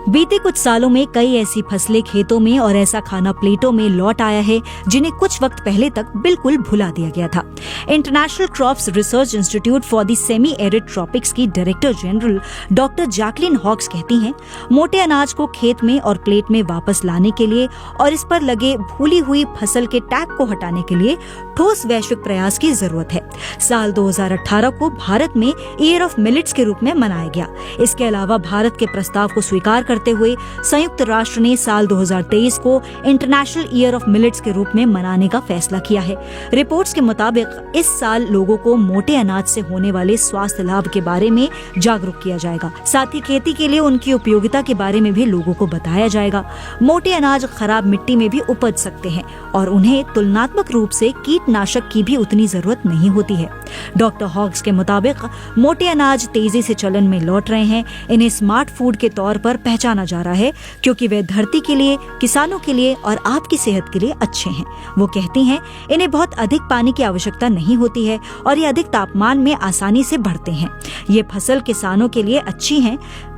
बीते कुछ सालों में कई ऐसी फसलें खेतों में और ऐसा खाना प्लेटों में लौट आया है जिन्हें कुछ वक्त पहले तक बिल्कुल भुला दिया गया था। International crops research institute for the semi arid tropics की director general doctor Jacqueline Hughes कहती हैं, मोटे अनाज को खेत में और प्लेट में वापस लाने के लिए और इस पर लगे भूली हुई फसल के टैग को हटाने के लिए ठोस वैश्विक प्रयास की जरूरत है। साल 2018 को भारत में ईयर ऑफ मिलेट्स के रूप में मनाया गया। इसके अलावा भारत के प्रस्ताव को स्वीकार करते हुए संयुक्त राष्ट्र ने साल 2023 को इंटरनेशनल ईयर ऑफ मिलेट्स के रूप में मनाने का फैसला किया है। रिपोर्ट्स के मुताबिक इस साल लोगों को मोटे अनाज से होने वाले स्वास्थ्य लाभ के बारे में जागरूक किया जाएगा। साथ ही खेती के लिए उनकी उपयोगिता के बारे में भी लोगों को बताया जाएगा। मोटे अनाज खराब मिट्टी में भी उपज सकते हैं और उन्हें तुलनात्मक रूप से कीटनाशक की भी उतनी जरूरत नहीं होती है। डॉक्टर हॉक्स के मुताबिक मोटे अनाज तेजी से चलन में लौट रहे हैं। इन्हें स्मार्ट फूड के तौर पर पहचाना जा रहा है क्योंकि वे धरती के लिए, किसानों के लिए और आपकी सेहत के लिए अच्छे हैं। वो कहती हैं, इन्हें बहुत अधिक पानी की आवश्यकता नहीं होती है और ये अधिक तापमान में आसानी से बढ़ते हैं। ये फसल किसानों के लिए अच्छी है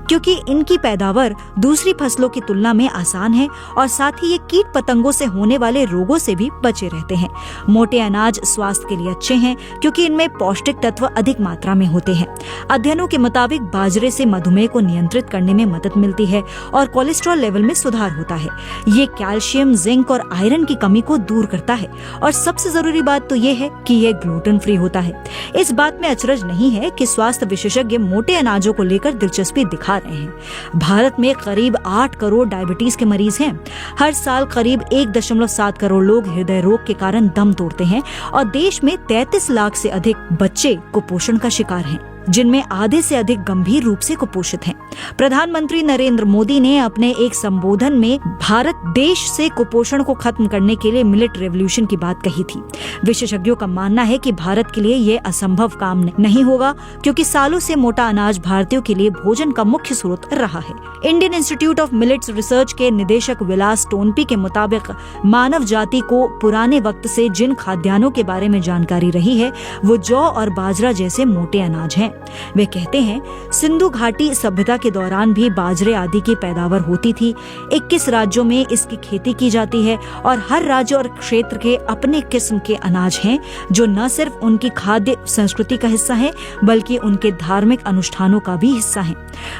क्योंकि इनकी पैदावार दूसरी फसलों की तुलना में आसान है और साथ ही ये कीट पतंगों से होने वाले रोगों से भी बचे रहते हैं। मोटे अनाज स्वास्थ्य के लिए अच्छे हैं क्योंकि इनमें पौष्टिक तत्व अधिक मात्रा में होते हैं। अध्ययनों के मुताबिक बाजरे से मधुमेह को नियंत्रित करने में मदद मिलती है और कोलेस्ट्रॉल लेवल में सुधार होता है। ये कैल्शियम, जिंक और आयरन की कमी को दूर करता है और सबसे जरूरी बात तो ये है कि ये ग्लूटेन फ्री होता है। इस बात में अचरज नहीं है कि स्वास्थ्य विशेषज्ञ मोटे अनाजों को लेकर दिलचस्पी दिखा रहे हैं। भारत में करीब 8 करोड़ डायबिटीज के मरीज हैं। हर साल करीब 1.7 करोड़ लोग हृदय रोग के कारण दम तोड़ते हैं और देश में 33 लाख से अधिक बच्चे कुपोषण का शिकार हैं, जिनमें आधे से अधिक गंभीर रूप से कुपोषित हैं। प्रधानमंत्री नरेंद्र मोदी ने अपने एक संबोधन में भारत देश से कुपोषण को खत्म करने के लिए मिलेट रेवोल्यूशन की बात कही थी। विशेषज्ञों का मानना है कि भारत के लिए ये असंभव काम नहीं होगा क्योंकि सालों से मोटा अनाज भारतीयों के लिए भोजन का मुख्य स्रोत रहा है। Indian institute of millets research के निदेशक विलास टोनपी के मुताबिक मानव जाति को पुराने वक्त से जिन खाद्यान्नों के बारे में जानकारी रही है वो जौ और बाजरा जैसे मोटे अनाज हैं। वे कहते हैं, सिंधु घाटी सभ्यता के दौरान भी बाजरे आदि की पैदावार होती थी। 21 राज्यों में इसकी खेती की जाती है और हर राज्य और क्षेत्र के अपने किस्म के अनाज हैं जो न सिर्फ उनकी खाद्य संस्कृति का हिस्सा है बल्कि उनके धार्मिक अनुष्ठानों का भी हिस्सा है।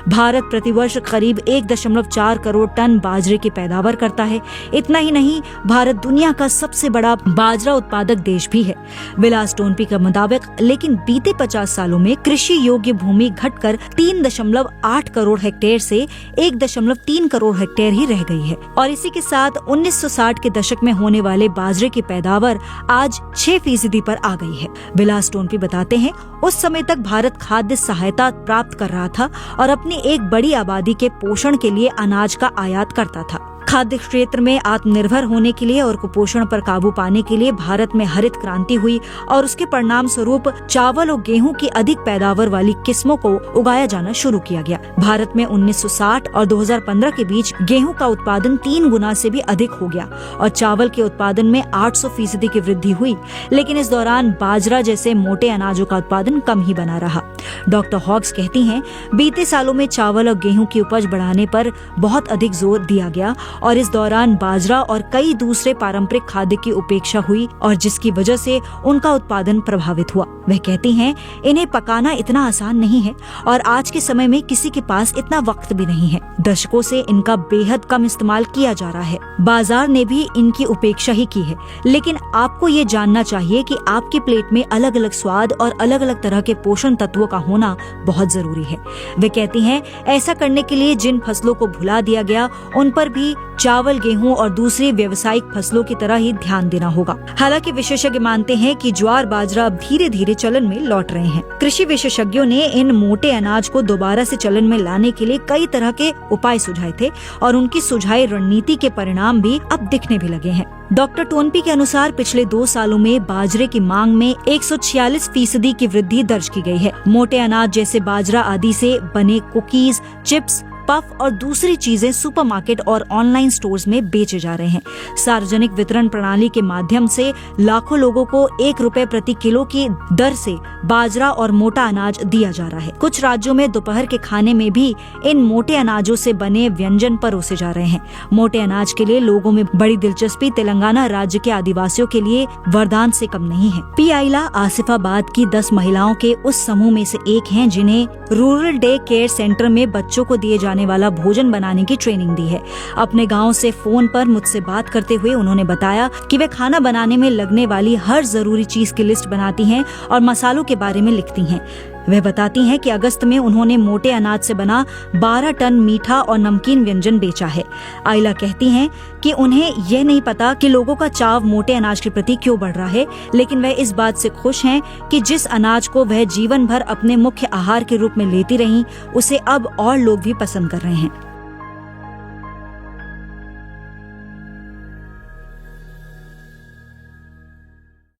भारत प्रतिवर्ष करीब 1.4 करोड़ टन बाजरे की पैदावार करता है। इतना ही नहीं, भारत दुनिया का सबसे बड़ा बाजरा उत्पादक देश भी है। विलास टोनपी के मुताबिक लेकिन बीते 50 सालों में कृषि योग्य भूमि घटकर 3.8 करोड़ हेक्टेयर से 1.3 करोड़ हेक्टेयर ही रह गई है और इसी के साथ 1960 के दशक में होने वाले बाजरे की पैदावार आज 6% पर आ गई है। विलास टोनपी बताते हैं, उस समय तक भारत खाद्य सहायता प्राप्त कर रहा था और अपनी एक बड़ी आबादी के पोषण के लिए अनाज का आयात करता था। खाद्य क्षेत्र में आत्मनिर्भर होने के लिए और कुपोषण पर काबू पाने के लिए भारत में हरित क्रांति हुई और उसके परिणाम स्वरूप चावल और गेहूं की अधिक पैदावार वाली किस्मों को उगाया जाना शुरू किया गया। भारत में 1960 और 2015 के बीच गेहूं का उत्पादन 3 गुना से भी अधिक हो गया और चावल के उत्पादन में 800% की वृद्धि हुई। लेकिन इस दौरान बाजरा जैसे मोटे अनाजों का उत्पादन कम ही बना रहा। डॉक्टर हॉक्स कहती हैं, बीते सालों में चावल और गेहूं की उपज बढ़ाने पर बहुत अधिक जोर दिया गया और इस दौरान बाजरा और कई दूसरे पारंपरिक खाद्य की उपेक्षा हुई और जिसकी वजह से उनका उत्पादन प्रभावित हुआ। वह कहती हैं, इन्हें पकाना इतना आसान नहीं है और आज के समय में किसी के पास इतना वक्त भी नहीं है। दशकों से इनका बेहद कम इस्तेमाल किया जा रहा है। बाजार ने भी इनकी उपेक्षा ही की है। लेकिन आपको ये जानना चाहिए कि आपकी प्लेट में अलग अलग स्वाद और अलग अलग तरह के पोषण तत्वों का होना बहुत जरूरी है। वे कहती हैं, ऐसा करने के लिए जिन फसलों को भुला दिया गया उन पर भी चावल, गेहूं और दूसरी व्यावसायिक फसलों की तरह ही ध्यान देना होगा। हालांकि विशेषज्ञ मानते हैं कि ज्वार बाजरा अब धीरे धीरे चलन में लौट रहे हैं। कृषि विशेषज्ञों ने इन मोटे अनाज को दोबारा से चलन में लाने के लिए कई तरह के उपाय सुझाए थे और उनकी सुझाई रणनीति के परिणाम भी अब दिखने भी लगे हैं। डॉक्टर टोनपी के अनुसार पिछले 2 सालों में बाजरे की मांग में 146% की वृद्धि दर्ज की गई है। मोटे अनाज जैसे बाजरा आदि से बने कुकीज, चिप्स, पफ और दूसरी चीजें सुपरमार्केट और ऑनलाइन स्टोर्स में बेचे जा रहे हैं। सार्वजनिक वितरण प्रणाली के माध्यम से लाखों लोगों को 1 रुपए प्रति किलो की दर से बाजरा और मोटा अनाज दिया जा रहा है। कुछ राज्यों में दोपहर के खाने में भी इन मोटे अनाजों से बने व्यंजन परोसे जा रहे हैं। मोटे अनाज के लिए लोगों में बड़ी दिलचस्पी तेलंगाना राज्य के आदिवासियों के लिए वरदान से कम नहीं है। पी आइला आसिफाबाद की 10 महिलाओं के उस समूह में से एक हैं जिन्हें रूरल डे केयर सेंटर में बच्चों को दिए जाने वाला भोजन बनाने की ट्रेनिंग दी है। अपने गांव से फोन पर मुझसे बात करते हुए उन्होंने बताया कि वे खाना बनाने में लगने वाली हर जरूरी चीज की लिस्ट बनाती हैं और मसालों के बारे में लिखती हैं। वह बताती हैं कि अगस्त में उन्होंने मोटे अनाज से बना 12 टन मीठा और नमकीन व्यंजन बेचा है। आइला कहती हैं कि उन्हें यह नहीं पता कि लोगों का चाव मोटे अनाज के प्रति क्यों बढ़ रहा है, लेकिन वह इस बात से खुश हैं कि जिस अनाज को वह जीवन भर अपने मुख्य आहार के रूप में लेती रहीं, उसे अब और लोग भी पसंद कर रहे हैं।